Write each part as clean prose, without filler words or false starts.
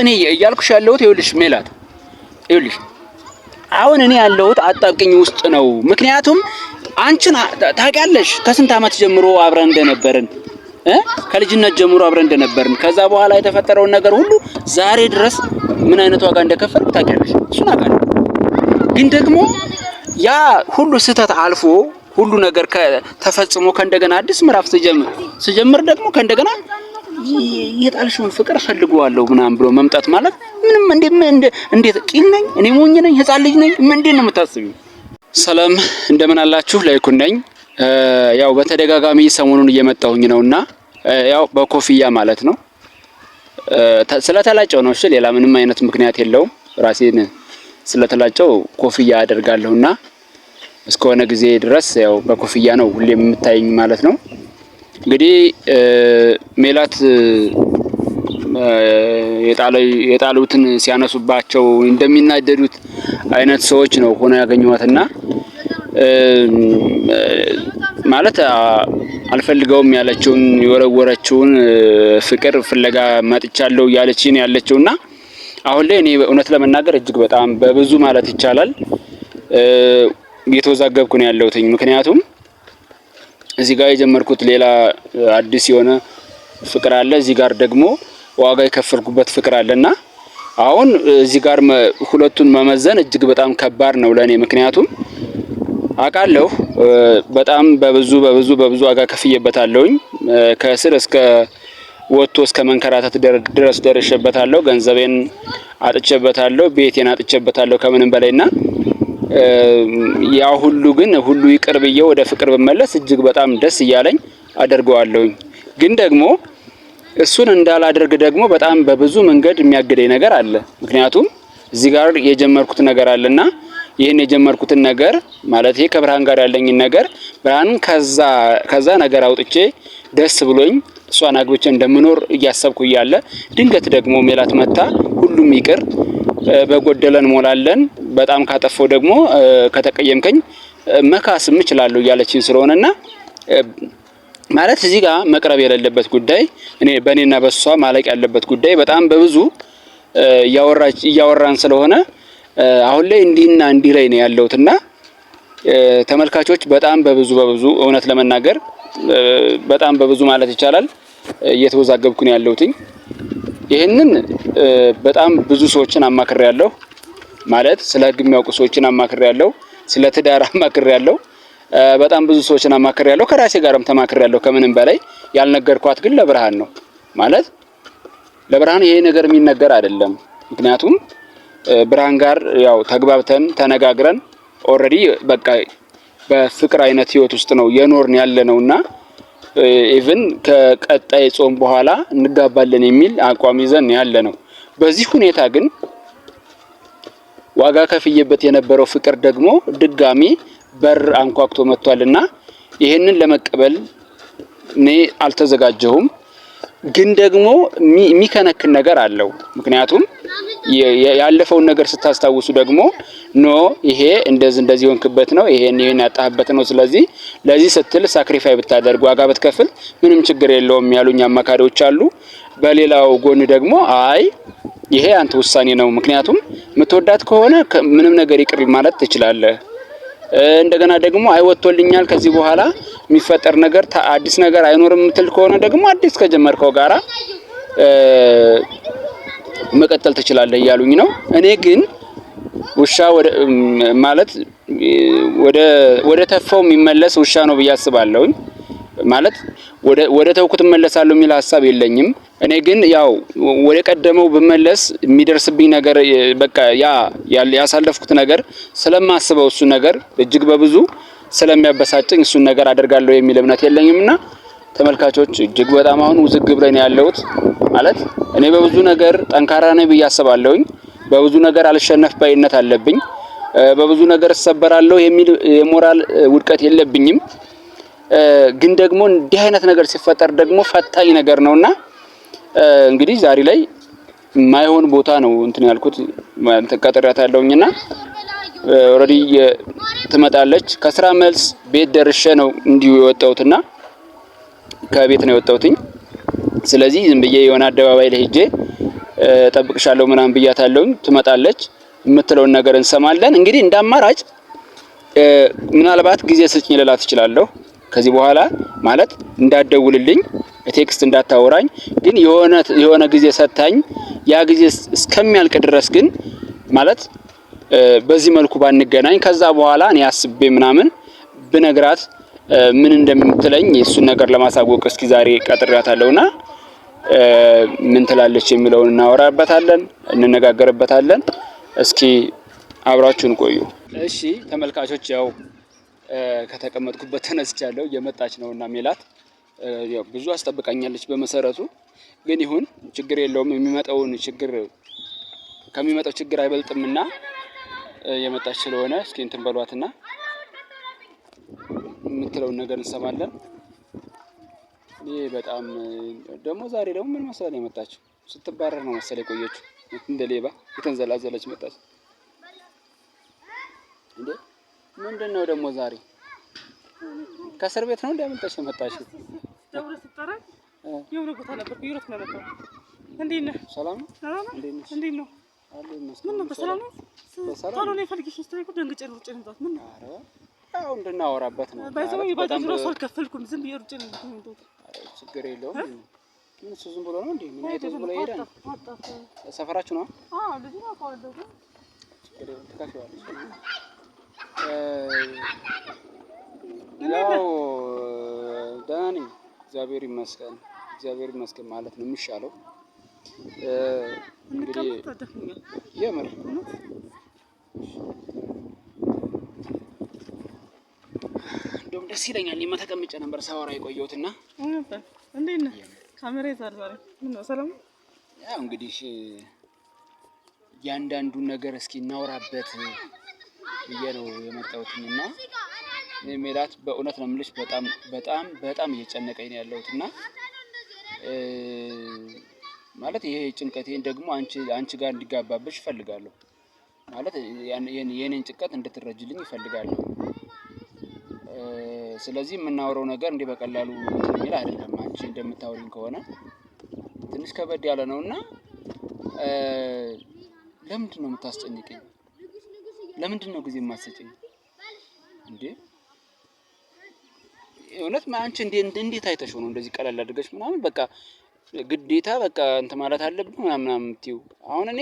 እኔ እያልኩሽ ያለሁት ይኸውልሽ ሜላት ይኸውልሽ አሁን እኔ ያለሁት አጣብቂኝ ውስጥ ነው። ምክንያቱም አንቺን ታውቂያለሽ ከስንት አመት ጀምሮ አብረን እንደነበርን ከልጅነት ጀምሮ አብረን እንደነበርን ከዛ በኋላ የተፈጠረውን ነገር ሁሉ ዛሬ ድረስ ምን አይነት ዋጋ እንደከፈልኩ ታውቂያለሽ። እሱን አውቃለሁ። ግን ደግሞ ያ ሁሉ ስህተት አልፎ ሁሉ ነገር ተፈጽሞ ከእንደገና አዲስ ምዕራፍ ስጀምር ደግሞ ከእንደገና የጣልሽውን ፍቅር ፈልገዋለሁ ምናምን ብሎ መምጣት ማለት ምንም እንዴት ቂል ነኝ እኔ ሞኝ ነኝ ህፃን ልጅ ነኝ እንዴት ነው የምታስቢው? ሰላም እንደምን አላችሁ? ላይኩን ነኝ። ያው በተደጋጋሚ ሰሞኑን እየመጣሁኝ ነውና ያው በኮፍያ ማለት ነው ስለተላጨው ነው። እሺ ሌላ ምንም አይነት ምክንያት የለውም። ራሴን ስለተላጨው ኮፍያ አደርጋለሁና እስከሆነ ጊዜ ድረስ ያው በኮፍያ ነው ሁሌ የምታየኝ ማለት ነው። እንግዲህ ሜላት የጣሉትን ሲያነሱባቸው እንደሚናደዱት አይነት ሰዎች ነው ሆነ ያገኘዋትና ማለት አልፈልገውም ያለችውን የወረወረችውን ፍቅር ፍለጋ መጥቻለሁ ያለችኝ ያለችውና አሁን ላይ እኔ እውነት ለመናገር እጅግ በጣም በብዙ ማለት ይቻላል እየተወዛገብኩ ነው ያለሁትኝ። ምክንያቱም እዚህ ጋር የጀመርኩት ሌላ አዲስ የሆነ ፍቅር አለ፣ እዚህ ጋር ደግሞ ዋጋ የከፈልኩበት ፍቅር አለና አሁን እዚህ ጋር ሁለቱን መመዘን እጅግ በጣም ከባድ ነው ለኔ። ምክንያቱም አውቃለሁ በጣም በብዙ ዋጋ ከፍዬበታለሁኝ። ከስር እስከ ወጥቶ እስከ መንከራተት ድረስ ደርሼበታለሁ። ገንዘቤን አጥቼበታለሁ፣ ቤቴን አጥቼበታለሁ ከምንም በላይና ያ ሁሉ ግን ሁሉ ይቅር ብዬ ወደ ፍቅር ብመለስ እጅግ በጣም ደስ እያለኝ አደርገዋለሁኝ። ግን ደግሞ እሱን እንዳላደርግ ደግሞ በጣም በብዙ መንገድ የሚያግደኝ ነገር አለ። ምክንያቱም እዚህ ጋር የጀመርኩት ነገር አለና ይሄን የጀመርኩትን ነገር ማለት ይሄ ከብርሃን ጋር ያለኝን ነገር ብርሃንን ከዛ ነገር አውጥቼ ደስ ብሎኝ እሷን አግብቼ እንደምኖር እያሰብኩ እያለ ድንገት ደግሞ ሜላት መታ ሁሉም ይቅር በጎደለን ሞላለን በጣም ካጠፈው ደግሞ ከተቀየምከኝ መካስም እችላለሁ እያለችኝ ስለሆነና ማለት እዚህ ጋር መቅረብ የሌለበት ጉዳይ በእኔና በሷ ማለቅ ያለበት ጉዳይ በጣም በብዙ እያወራን ስለሆነ አሁን ላይ እንዲህና እንዲህ ላይ ነው ያለውትና ተመልካቾች በጣም በብዙ እውነት ለመናገር በጣም በብዙ ማለት ይቻላል እየተወዛገብኩ ነው ያለውትኝ። ይሄንን በጣም ብዙ ሰዎችን አማክሬያለሁ። ማለት ስለ ህግ የሚያውቁ ሰዎችን አማክሬያለሁ፣ ስለ ትዳር አማክሬያለሁ፣ በጣም ብዙ ሰዎችን አማክሬያለሁ። ከራሴ ጋርም ተማክሬያለሁ። ከምንም በላይ ያልነገርኳት ግን ለብርሃን ነው። ማለት ለብርሃን ይሄ ነገር የሚነገር አይደለም። ምክንያቱም ብርሃን ጋር ያው ተግባብተን ተነጋግረን ኦሬዲ በቃ በፍቅር አይነት ህይወት ውስጥ ነው የኖርን ያለነውና ኢቭን ከቀጣይ ጾም በኋላ እንጋባለን የሚል አቋም ይዘን ያለነው። በዚህ ሁኔታ ግን ዋጋ ከፍዬበት የነበረው ፍቅር ደግሞ ድጋሚ በር አንኳክቶ መጥቷልና ይሄንን ለመቀበል እኔ አልተዘጋጀሁም። ግን ደግሞ የሚከነክን ነገር አለው። ምክንያቱም ያለፈውን ነገር ስታስታውሱ ደግሞ ይሄ እንደዚህ ሆንክበት ነው፣ ይሄን ያጣህበት ነው። ስለዚህ ለዚህ ስትል ሳክሪፋይ ብታደርግ ዋጋ ብትከፍል ምንም ችግር የለውም ያሉኝ አማካሪዎች አሉ። በሌላው ጎን ደግሞ አይ ይሄ አንተ ውሳኔ ነው፣ ምክንያቱም የምትወዳት ከሆነ ምንም ነገር ይቅር ማለት ትችላለህ። እንደገና ደግሞ አይወጥቶልኛል ከዚህ በኋላ የሚፈጠር ነገር አዲስ ነገር አይኖርም ምትል ከሆነ ደግሞ አዲስ ከጀመርከው ጋራ መቀጠል ትችላለህ እያሉኝ ነው። እኔ ግን ውሻ ማለት ወደ ተፋው የሚመለስ ውሻ ነው ብዬ አስባለሁ። ማለት ወደ ተውኩት መለሳለሁ የሚል ሐሳብ የለኝም። እኔ ግን ያው ወደ ቀደመው በመለስ የሚደርስብኝ ነገር በቃ ያሳለፍኩት ነገር ስለማስበው እሱ ነገር እጅግ በብዙ ስለሚያበሳጭኝ እሱን ነገር አደርጋለሁ የሚል እምነት የለኝምና ተመልካቾች እጅግ በጣም አሁን ውዝግብ ላይ ነው ያለሁት። ማለት እኔ በብዙ ነገር ጠንካራ ነኝ ብዬ አስባለሁኝ። በብዙ ነገር አልሸነፍ ባይነት አለብኝ። በብዙ ነገር እሰበራለሁ የሚል የሞራል ውድቀት የለብኝም። ግን ደግሞ እንዲህ አይነት ነገር ሲፈጠር ደግሞ ፈታኝ ነገር ነውና እንግዲህ ዛሬ ላይ ማይሆን ቦታ ነው እንትን ያልኩት ተቀጥሬያታለሁኝና ኦሬዲ ትመጣለች። ከስራ መልስ ቤት ደርሼ ነው እንዲሁ የወጣሁትና ከቤት ነው የወጣሁትኝ። ስለዚህ ዝም ብዬ የሆነ አደባባይ ላይ ሄጄ ጠብቅሻለሁ ምናምን ብያታለሁ ትመጣለች የምትለውን ነገር እንሰማለን እንግዲህ እንዳማራጭ ምናልባት ጊዜ ስጭኝ ልላት እችላለሁ ከዚህ በኋላ ማለት እንዳትደውልልኝ ቴክስት እንዳታወራኝ ግን የሆነ ጊዜ ሰጣኝ ያ ጊዜ እስከሚያልቅ ድረስ ግን ማለት በዚህ መልኩ ባንገናኝ ከዛ በኋላ እኔ አስቤ ምናምን ብነግራት ምን እንደምትለኝ እሱን ነገር ለማሳወቅ እስኪ ዛሬ ቀጥሬያታለሁና ምን ትላለች የሚለውን እናወራበታለን እንነጋገርበታለን እስኪ አብራችሁን ቆዩ እሺ ተመልካቾች ያው ከተቀመጥኩበት ተነስቻለሁ እየመጣች ነውና ሜላት ያው ብዙ አስጠብቃኛለች በመሰረቱ ግን ይሁን ችግር የለውም ከሚመጣው ችግር አይበልጥምና የመጣች ስለሆነ እስኪ እንትን በሏትና የምትለውን ነገር እንሰማለን ይሄ በጣም ደግሞ ዛሬ ደግሞ ምን መሰለኝ የመጣችው ስትባረር ነው መሰለኝ ቆየችው እንደ ሌባ የተንዘላዘለች መጣች እንዴ ምንድነው ደግሞ ዛሬ ከእስር ቤት ነው እንደምንጠሽ የመጣችው ደውሎ ስትጠራ የሆነ ቦታ ነበር ቢሮት ነው ነበር እንዴት ነህ ሰላም እንዴት ነው አለ መስሎኝ ምን ነው በሰላም ነው ታሎ ነው ፈልግሽ ስትለኝ ደንግጬ ነው ሩጬ ነው ምን አረ ያው እንድናወራበት ነው ባይዘው የባጃጅ ራሱ አልከፈልኩም ዝም ብዬ ሩጬ ነው የምትመጣው ችግር የለውም ምን እሱ ዝም ብሎ ነው እንዴ ምን አይቶ ዝም ብሎ ይሄዳል ሰፈራችሁ ነው አዎ ልጅ ነው አቋረጠው ችግር የለውም ተካፍሏለች ያው ደህና ነኝ እግዚአብሔር ይመስገን ማለት ነው የሚሻለው እንግዲህ የምር እንደውም ደስ ይለኛል እኔማ ተቀምጬ ነበር ሳወራ የቆየሁትና እንዴት ነህ ካሜራ ይዛል ዛሬ ምን ነው ሰላም ያው እንግዲህ ያንዳንዱን ነገር እስኪ እናወራበት ብዬ ነው የመጣሁትና ሜላት በእውነት ነው የምልሽ በጣም እየጨነቀኝ ነው ያለሁትና ማለት ይሄ ጭንቀቴን ደግሞ አንቺ ጋር እንዲጋባብሽ ፈልጋለሁ ማለት የኔን ጭንቀት እንድትረጅልኝ ፈልጋለሁ ስለዚህ የምናወራው ነገር እንደ በቀላሉ የሚል አይደለም አንቺ እንደምታወሪኝ ከሆነ ትንሽ ከበድ ያለ ነውና ለምንድን ነው የምታስጨንቀኝ ለምንድን ነው ጊዜ የማትሰጪኝ እንዴ እውነት አንቺ እንዴት አይተሽው ነው እንደዚህ ቀላል አድርገሽ ምናምን በቃ ግዴታ በቃ እንት ማለት አለብኝ ምናምን የምትይው አሁን እኔ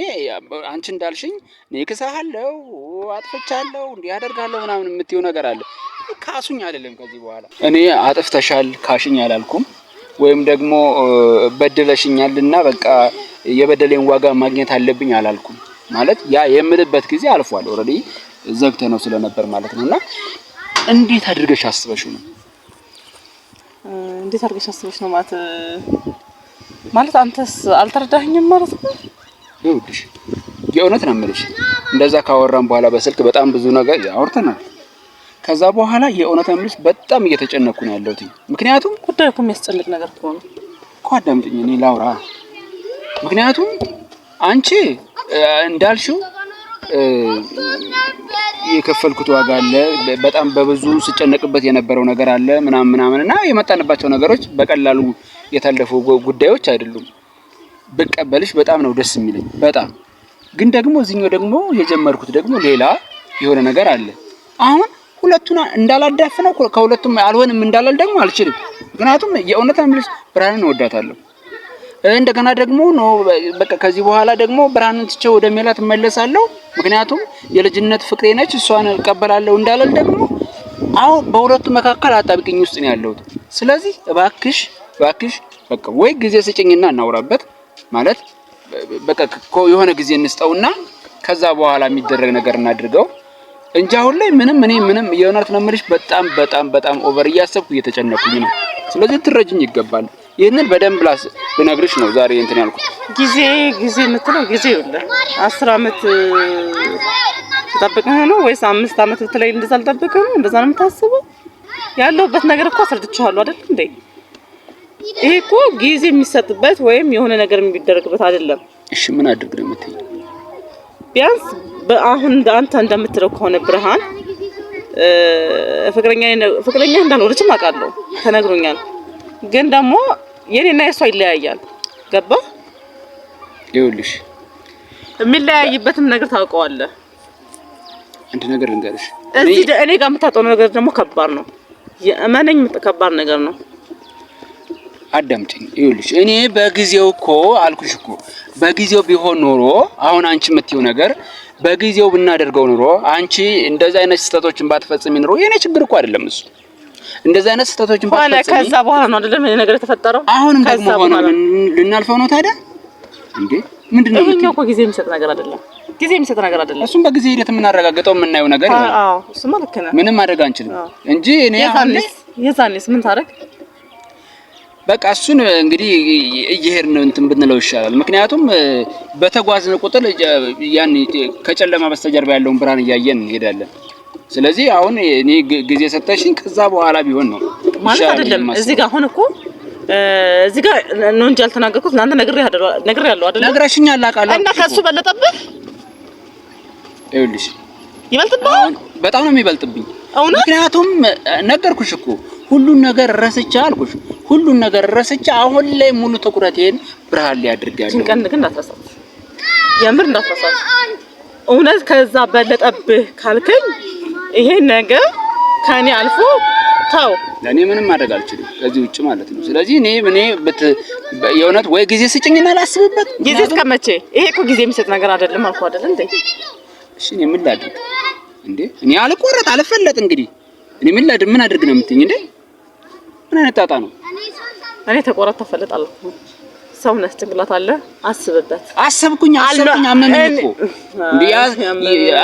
አንቺ እንዳልሽኝ እኔ ክሳለሁ አጥፍቻለሁ እንዴ ያደርጋለሁ ምናምን የምትይው ነገር አለ ካሱኝ አይደለም ከዚህ በኋላ እኔ አጥፍተሻል ካሽኝ አላልኩም ወይም ደግሞ በደለሽኛልና በቃ የበደሌን ዋጋ ማግኘት አለብኝ አላልኩም ማለት ያ የምልበት ጊዜ አልፏል ኦሬዲ ዘግተ ነው ስለነበር ማለት ነውና እንዴት አድርገሽ አስበሽው ነው እንዴት አድርገሽ አስበሽ ነው ማለት አንተስ አልተረዳኸኝም ማለት ነው ይኸውልሽ የእውነት ነው የምልሽ እንደዛ ካወራን በኋላ በስልክ በጣም ብዙ ነገር ያወርተናል ከዛ በኋላ የእውነት ነው የምልሽ በጣም እየተጨነኩ ነው ያለሁት ምክንያቱም ጉዳዩ የሚያስጨንቅ ነገር ከሆነ እኮ አዳምጪኝ እኔ ላውራ ምክንያቱም አንቺ እንዳልሽው የከፈልኩት ዋጋ አለ በጣም በብዙ ስጨነቅበት የነበረው ነገር አለ ምናምንና የመጣንባቸው ነገሮች በቀላሉ የታለፉ ጉዳዮች አይደሉም በቀበልሽ በጣም ነው ደስ የሚለኝ በጣም ግን ደግሞ እዚህኛው ደግሞ የጀመርኩት ደግሞ ሌላ የሆነ ነገር አለ አሁን ሁለቱን እንዳላዳፍነው ከሁለቱም አልሆንም እንዳላል ደግሞ አልችልም ምክንያቱም የእውነት አምልስ ብርሃንን ወዳታለሁ እንደገና ደግሞ ነው በቃ ከዚህ በኋላ ደግሞ ብርሃንን ትቼው ወደ ሜላት መለሳለሁ ምክንያቱም የልጅነት ፍቅሬ ነች እሷን እቀበላለሁ እንዳላል ደግሞ አሁን በሁለቱ መካከል አጣብቂኝ ውስጥ ነው ያለሁት ስለዚህ እባክሽ በቃ ወይ ጊዜ ስጭኝና እናውራበት ማለት በቃ የሆነ ጊዜ እንስጠውና ከዛ በኋላ የሚደረግ ነገር እናድርገው እንጂ አሁን ላይ ምንም የእውነት ነው የምልሽ በጣም ኦቨር እያሰብኩ እየተጨነኩኝ ነው ስለዚህ ትረጅኝ ይገባል ይሄንን በደንብ ብነግርሽ ነው ዛሬ እንትን ያልኩት ጊዜ የምትለው ጊዜ ይወለ 10 አመት ተጠብቀህ ነው ወይስ 5 አመት ብትለይ እንደዛ አልጠብቀህ ነው እንደዛ ነው የምታስበው ያለውበት ነገር እኮ አስረድቻለሁ አይደል እንዴ ይሄ እኮ ጊዜ የሚሰጥበት ወይም የሆነ ነገር የሚደረግበት አይደለም እሺ ምን አድርግ ነው የምትይኝ ቢያንስ አሁን አንተ እንደምትለው ከሆነ ብርሃን ፍቅረኛ እንዳልሆነችም አውቃለሁ ተነግሮኛል ግን ደግሞ የኔና የሷ ይለያያል ገባ ይኸውልሽ የሚለያይበትም ነገር ታውቀዋለህ። አንድ ነገር ልንገርሽ፣ እኔ ጋር የምታጠው ነገር ደግሞ ከባድ ነው። የእመነኝ ከባድ ነገር ነው። አዳምጪኝ። ይኸውልሽ እኔ በጊዜው እኮ አልኩሽ እኮ በጊዜው ቢሆን ኖሮ አሁን አንቺ የምትይው ነገር በጊዜው ብናደርገው ኖሮ አንቺ እንደዛ አይነት ስህተቶችን ባትፈጽሚ ኖሮ የኔ ችግር እኮ አይደለም እሱ። እንደዛ አይነት ስህተቶችን ባትፈጽሚ ከዛ በኋላ ነው አይደለም ይሄ ነገር የተፈጠረው። አሁንም ደግሞ ሆነ ልናልፈው ነው ታዲያ እንዴ? ምንድነው? ይሄኛው እኮ ጊዜ የሚሰጥ ነገር አይደለም። ጊዜ የሚሰጥ ነገር አይደለም። እሱም በጊዜ ሂደት የምናረጋግጠው የምናየው ነገር ይሆናል። አዎ እሱማ ልክ ነህ። ምንም ማድረግ አንችልም እንጂ እኔ አሁን የዛኔስ ምን ታረግ? በቃ እሱን እንግዲህ እየሄድን እንትን ብንለው ይሻላል። ምክንያቱም በተጓዝን ቁጥር ያን ከጨለማ በስተጀርባ ያለውን ብርሃን እያየን እንሄዳለን። ስለዚህ አሁን እኔ ጊዜ ሰጠሽኝ ከዛ በኋላ ቢሆን ነው ማለት አይደለም። እዚህ ጋር አሁን እኮ እዚህ ጋር ነው እንጂ ያልተናገርኩት ለአንተ ነግሬሃለሁ አይደል? ነግረሽኛል አውቃለሁ። እና ከሱ በለጠብህ? ይኸውልሽ ይበልጥብህ? በጣም ነው የሚበልጥብኝ። ምክንያቱም ነገርኩሽ እኮ ሁሉን ነገር ረስቼ አልኩሽ። ሁሉን ነገር ረስቼ አሁን ላይ ሙሉ ትኩረቴን ብርሃን ላይ አድርጋለሁ። ጭንቀን ግን እንዳትረሳት፣ የምር እንዳትረሳት። እውነት ከዛ በለጠብህ ካልከኝ ይሄ ነገር ከኔ አልፎ ታው ለኔ ምንም ማድረግ አልችልም ከዚህ ውጭ ማለት ነው። ስለዚህ እኔ የእውነት ወይ ጊዜ ስጭኝና ላስብበት። ጊዜ እስከመቼ? ይሄ እኮ ጊዜ የሚሰጥ ነገር አይደለም አልኩህ አይደል እንዴ? እሺ እኔ ምን ላድርግ እንዴ? እኔ አልቆረጥ አልፈለጥ እንግዲህ እኔ ምን አድርግ ነው የምትይኝ እንዴ? ምን አይነት ጣጣ ነው? እኔ ተቆረጥ ተፈለጣለሁ። ሰውነት ጭንቅላት አለ፣ አስብበት። አሰብኩኝ አመመኝ እኮ እንዴ?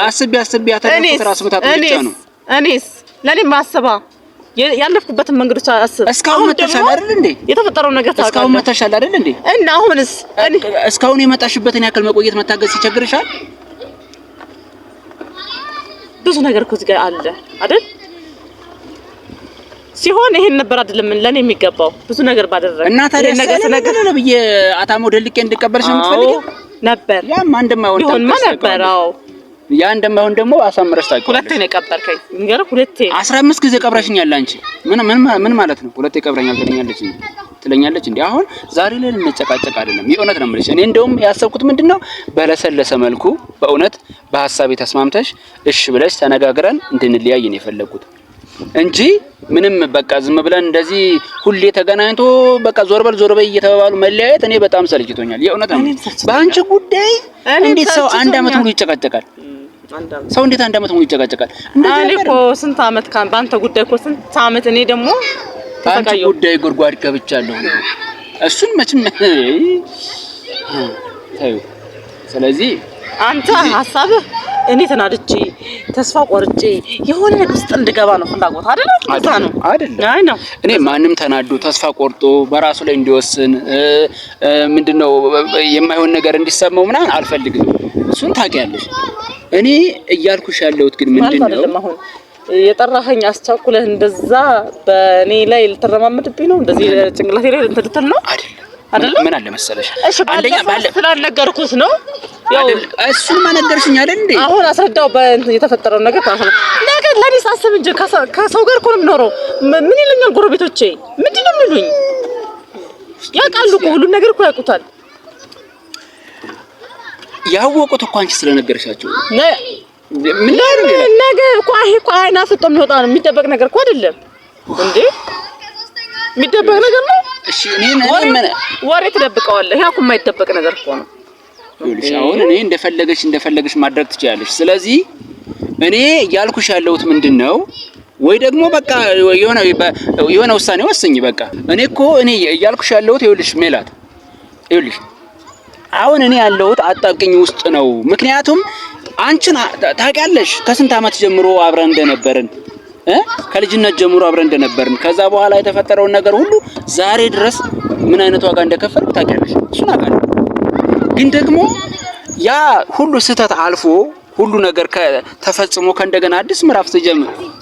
አስቤ ያተረፍኩት ራስ ምታት ብቻ ነው። እኔስ ለኔ ማሰባ ያለፍኩበትን መንገዶች አስብ። እስካሁን መተሻል አይደል እንዴ? የተፈጠረው ነገር ታውቃለህ። እስካሁን መተሻል አይደል እንዴ? እና አሁንስ እስካሁን የመጣሽበትን ያክል መቆየት መታገስ ይቸግርሻል? ብዙ ነገር እኮ እዚህ ጋር አለ አይደል? ሲሆን ይሄን ነበር አይደለም ለኔ የሚገባው ብዙ ነገር ባደረገ እና ታዲያ ነገር ነው ብዬ አታሞ ደልቄ እንድቀበልሽ ነው የምትፈልጊው ነበር። ያማ እንደማይሆን ነበር። አዎ ያ እንደማይሆን ደግሞ አሳምረሽ ታውቂዋለሽ። ሁለቴ ነው የቀበርከኝ። እንግዲህ ሁለቴ 15 ጊዜ ቀብረሽኛል አንቺ። ምን ማለት ነው? ሁለቴ ቀብረኛል ትለኛለች እንዴ? አሁን ዛሬ ላይ ልንጨቃጨቅ አይደለም። የእውነት ነው የምልሽ። እኔ እንደውም ያሰብኩት ምንድነው በለሰለሰ መልኩ በእውነት በሐሳቤ ተስማምተሽ እሺ ብለሽ ተነጋግረን እንድንለያይ ነው የፈለኩት እንጂ ምንም በቃ ዝም ብለን እንደዚህ ሁሌ ተገናኝቶ በቃ ዞር በል እየተባባሉ መለያየት እኔ በጣም ሰልችቶኛል። የእውነት ነው። በአንቺ ጉዳይ እንዴት ሰው አንድ አመት ሙሉ ይጨቃጨቃል? ሰው እንዴት አንድ አመት ሙሉ ይጨቃጨቃል? እኔ እኮ ስንት አመት በአንተ ጉዳይ እኮ ስንት አመት እኔ ደግሞ በአንቺ ጉዳይ ጉድጓድ ገብቻለሁ። እሱን መቼም ታዩ። ስለዚህ አንተ ሐሳብህ እኔ ተናድጄ ተስፋ ቆርጬ የሆነ ነገር ውስጥ እንድገባ ነው ፍላጎት አይደል? አይ ነው። እኔ ማንም ተናዶ ተስፋ ቆርጦ በራሱ ላይ እንዲወስን ምንድነው የማይሆን ነገር እንዲሰማው ምናምን አልፈልግም። እሱን ታውቂያለሽ። እኔ እያልኩሽ ያለሁት ግን ምንድነው የጠራኸኝ አስቻኩለህ እንደዛ በእኔ ላይ ልትረማመድብኝ ነው? እንደዚህ ጭንቅላቴ ላይ ልትል ነው አይደል? ምን አለ መሰለሽ አንደኛ ስላልነገርኩት ነው። ያው እሱን ማነገርሽኝ አይደል እንዴ? አሁን አስረዳው የተፈጠረው ነገር ታሰለ ነገር ለኔ ሳስብ እንጂ ከሰው ጋር እኮ ነው የምኖረው። ምን ይለኛል ጎረቤቶቼ? ምንድነው የሚሉኝ? ያውቃሉ እኮ ሁሉን ነገር እኮ ያውቁታል። ያወቁት እኮ አንቺ ስለነገርሻቸው ምን ነገር እኮ አይና ፍጦ የሚወጣ ነው። የሚደበቅ ነገር እኮ አይደለም እንዴ? የሚደበቅ ነገር ነው። እሺ ወሬ ትደብቀዋለህ። ያ እኮ የማይደበቅ ነገር እኮ ነው። ይኸውልሽ አሁን እኔ እንደፈለገሽ ማድረግ ትችያለሽ። ስለዚህ እኔ እያልኩሽ ያለሁት ምንድነው ወይ ደግሞ በቃ የሆነ ውሳኔ ወስኝ። በቃ እኔ እያልኩሽ ያለሁት ይኸውልሽ ሜላት፣ ይኸውልሽ አሁን እኔ ያለሁት አጣብቂኝ ውስጥ ነው። ምክንያቱም አንቺን ታውቂያለሽ ከስንት አመት ጀምሮ አብረን እንደነበርን ከልጅነት ጀምሮ አብረን እንደነበርን ከዛ በኋላ የተፈጠረውን ነገር ሁሉ ዛሬ ድረስ ምን አይነት ዋጋ እንደከፈልኩ ታውቂያለሽ። እሱን አውቃለሁ። ግን ደግሞ ያ ሁሉ ስህተት አልፎ ሁሉ ነገር ተፈጽሞ ከእንደገና አዲስ ምዕራፍ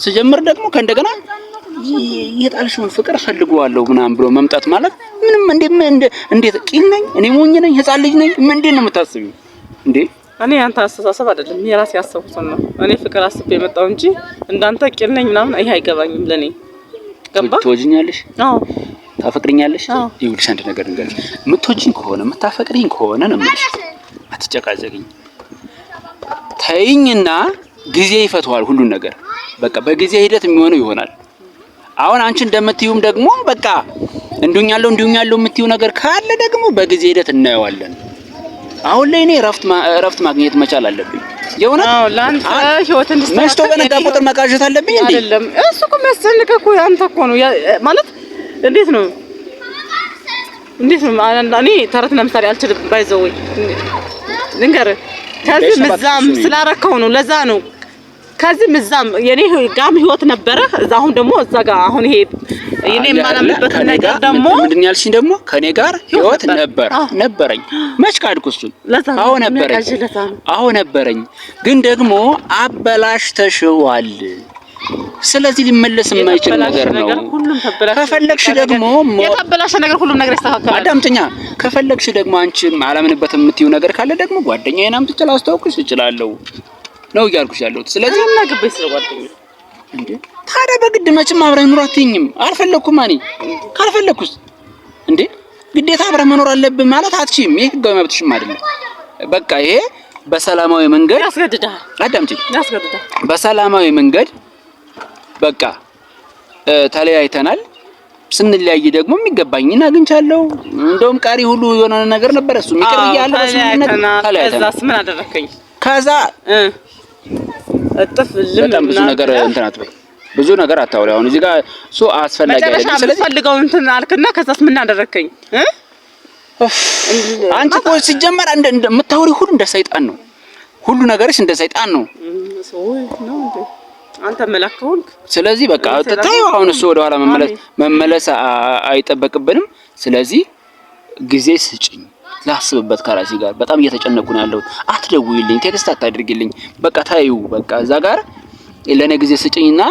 ስጀምር ደግሞ ከእንደገና የጣልሽውን ፍቅር ፈልገዋለሁ ምናምን ብሎ መምጣት ማለት ምንም እንዴት ቂል ነኝ? እኔ ሞኝ ነኝ? ህፃን ልጅ ነኝ? ምንድን ነው የምታስቢው እንዴ? እኔ አንተ አስተሳሰብ አይደለም የራሴ ያሰብኩት ነው። እኔ ፍቅር አስቤ የመጣው እንጂ እንዳንተ ቂል ነኝ ምናምን ይሄ አይገባኝም ለኔ። ገባ? ትወጂኛለሽ? አዎ ታፈቅሪኛለሽ? ይኸውልሽ አንድ ነገር ልንገርሽ፣ የምትወጂኝ ከሆነ የምታፈቅሪኝ ከሆነ ነው የምልሽ፣ አትጨቃጨቅኝ። ተይኝና ጊዜ ይፈተዋል ሁሉን ነገር። በቃ በጊዜ ሂደት የሚሆነው ይሆናል። አሁን አንቺ እንደምትዩም ደግሞ በቃ እንዱኛለው የምትዩ ነገር ካለ ደግሞ በጊዜ ሂደት እናየዋለን። አሁን ላይ እኔ እረፍት ማግኘት መቻል አለብኝ። የሆነ ላንተ ህይወት እንድትስተካከል መሽቶ በነጋ ቁጥር መቃዠት አለብኝ እንዴ? አይደለም እሱ እኮ የሚያስጨንቅህ እኮ አንተ እኮ ነው ማለት እንዴት ነው እኔ ተረት ለምሳሌ አልችልም ባይዘው ልንገርህ ከዚህ ምዛም ስላረከው ነው ለዛ ነው ከዚህ ምዛም የኔ ጋም ህይወት ነበረ አሁን ደግሞ እዛ ጋር አሁን ይሄ የኔ ማላምበት ነገር ደግሞ ምንድን ያልሽኝ ደግሞ ከኔ ጋር ህይወት ነበረኝ መች ካድኩ እሱን አሁን ነበረኝ ግን ደግሞ አበላሽተሽዋል። ስለዚህ ሊመለስ የማይችል ነገር ነው። ከፈለግሽ ደግሞ የተበላሸ ነገር ሁሉም ነገር ይስተካከላል። አዳምጪኛ። ከፈለግሽ ደግሞ አንቺ አላምንበትም የምትይው ነገር ካለ ደግሞ ጓደኛዬን አምጥቼ ላስተዋውቅሽ እችላለሁ ነው እያልኩሽ ያለሁት። ስለዚህ ምን አገባኝ ስለ ጓደኛዬ እንዴ? ታዲያ በግድ መቼም አብረን ኑሮ አትይኝም። አልፈለኩም እኔ ካልፈለኩስ እንዴ ግዴታ አብረን መኖር አለብን ማለት አትችይም። ይሄ ህጋዊ መብትሽም አይደለም። በቃ ይሄ በሰላማዊ መንገድ ያስገድዳል። አዳምጪኝ። ያስገድዳል። በሰላማዊ መንገድ በቃ ተለያይተናል። ስንለያይ ደግሞ የሚገባኝን አግኝቻለሁ። እንደውም ቀሪ ሁሉ የሆነ ነገር ነበር እሱ የሚቀር ያለው ከዛስ ምን አደረከኝ? ከዛ እጥፍ በጣም ብዙ ነገር እንትን አትበይ፣ ብዙ ነገር አታውሪ። አሁን እዚህ ጋር እሱ አስፈላጊ አይደለም። ስለዚህ ፈልገው እንትን አልክና ከዛስ ምን አደረከኝ? አንቺ እኮ ሲጀመር የምታውሪ ሁሉ እንደ ሰይጣን ነው። ሁሉ ነገርሽ እንደ ሰይጣን ነው። አንተ መላከውልክ። ስለዚህ በቃ ታዩ አሁን እሱ ወደ ኋላ መመለስ አይጠበቅብንም። ስለዚህ ጊዜ ስጭኝ ላስብበት ከራሴ ጋር። በጣም እየተጨነቁ ነው ያለሁት። አትደውይልኝ፣ ቴክስት አታድርጊልኝ። በቃ ታዩ በቃ እዛ ጋር ለኔ ጊዜ ስጭኝና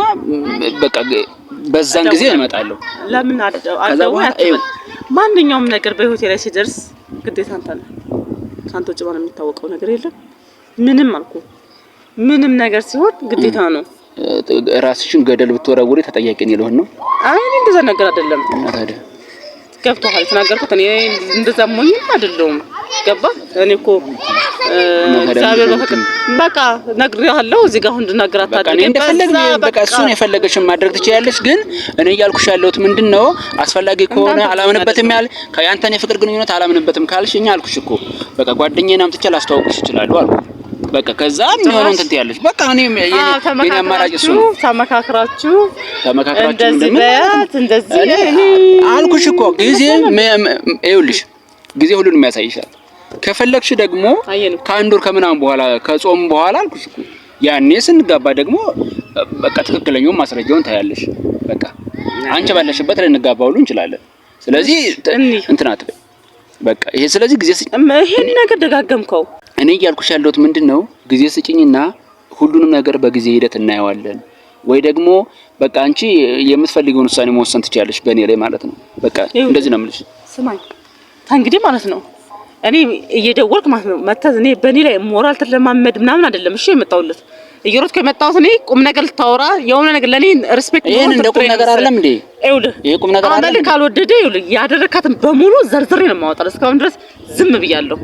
በቃ በዛን ጊዜ እመጣለሁ። ለምን አደው ማንኛውም ነገር በህይወቴ ላይ ሲደርስ ግዴታ አንተ ነህ። ካንተ ውጭ ማንም የሚታወቀው ነገር የለም። ምንም ነገር ሲሆን ግዴታ ነው። ራስሽን ገደል ብትወረውሪ ተጠያቂ ነኝ ልሆን ነው? አይ እንደዛ ነገር አይደለም። ታዲያ ገብቶሃል? ተናገርኩት። እኔ እንደዛ ሞኝ አይደለሁም። ገባ? እኔ እኮ እግዚአብሔር በቃ ነግሬሃለሁ። እዚህ ጋር እንድናገር አታድርግ። እኔ እንደፈለግኝ በቃ እሱን የፈለገሽን ማድረግ ትችያለሽ። ግን እኔ እያልኩሽ ያለሁት ምንድነው አስፈላጊ ከሆነ አላምንበትም ያንተን የፍቅር ግንኙነት አላምንበትም ካልሽኝ አልኩሽ እኮ በቃ ጓደኛዬን አምጥቼ ላስተዋውቅሽ እችላለሁ አልኩ። በቃ ከዛ የሚሆነው እንትን ትያለሽ። በቃ እኔ የኔ አማራጭ እሱ ነው። ተመካክራችሁ እንደዚህ አልኩሽ እኮ ጊዜ ይኸውልሽ ጊዜ ሁሉንም ያሳይሻል። ከፈለግሽ ደግሞ ከአንድ ወር ከምናምን በኋላ ከጾም በኋላ አልኩሽ እኮ ያኔ ስንጋባ ደግሞ በቃ ትክክለኛውን ማስረጃውን ታያለሽ። በቃ አንቺ ባለሽበት ልንጋባ ሁሉ እንችላለን። ስለዚህ እንትን አትበይ በቃ ይሄ ስለዚህ ጊዜ ይሄን ነገር ደጋገምከው። እኔ እያልኩሽ ያለሁት ምንድነው ጊዜ ስጭኝና ሁሉንም ነገር በጊዜ ሂደት እናየዋለን። ወይ ደግሞ በቃ አንቺ የምትፈልጊውን ውሳኔ መወሰን ትችያለሽ በእኔ ላይ ማለት ነው። በቃ እንደዚህ ነው የምልሽ። ስማኝ ታንግዲ ማለት ነው እኔ እየደወልክ ማለት ነው መተህ እኔ በእኔ ላይ ሞራል ተለማመድ ምናምን አይደለም። እሺ የመጣሁለት እየሮጥኩ የመጣሁት እኔ ቁም ነገር ልታወራ የሆነ ነገር ለኔ ሪስፔክት ይሄን እንደ ቁም ነገር አይደለም እንዴ? ይሄ ቁም ነገር አይደለም። አመል ካልወደደ ይኸውልህ ያደረካትን በሙሉ ዘርዝሬ ነው የማወጣው። እስካሁን ድረስ ዝም ብያለሁ።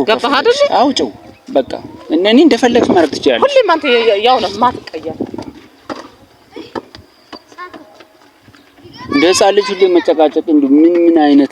ገባህ አይደል? አውጪው በቃ እኔ እንደፈለግሽ ማድረግ ትችያለሽ። ሁሌም አንተ ያው ነው ማትቀየር እንደ ህፃን ልጅ ሁሌ መጨቃጨቅ ምን አይነት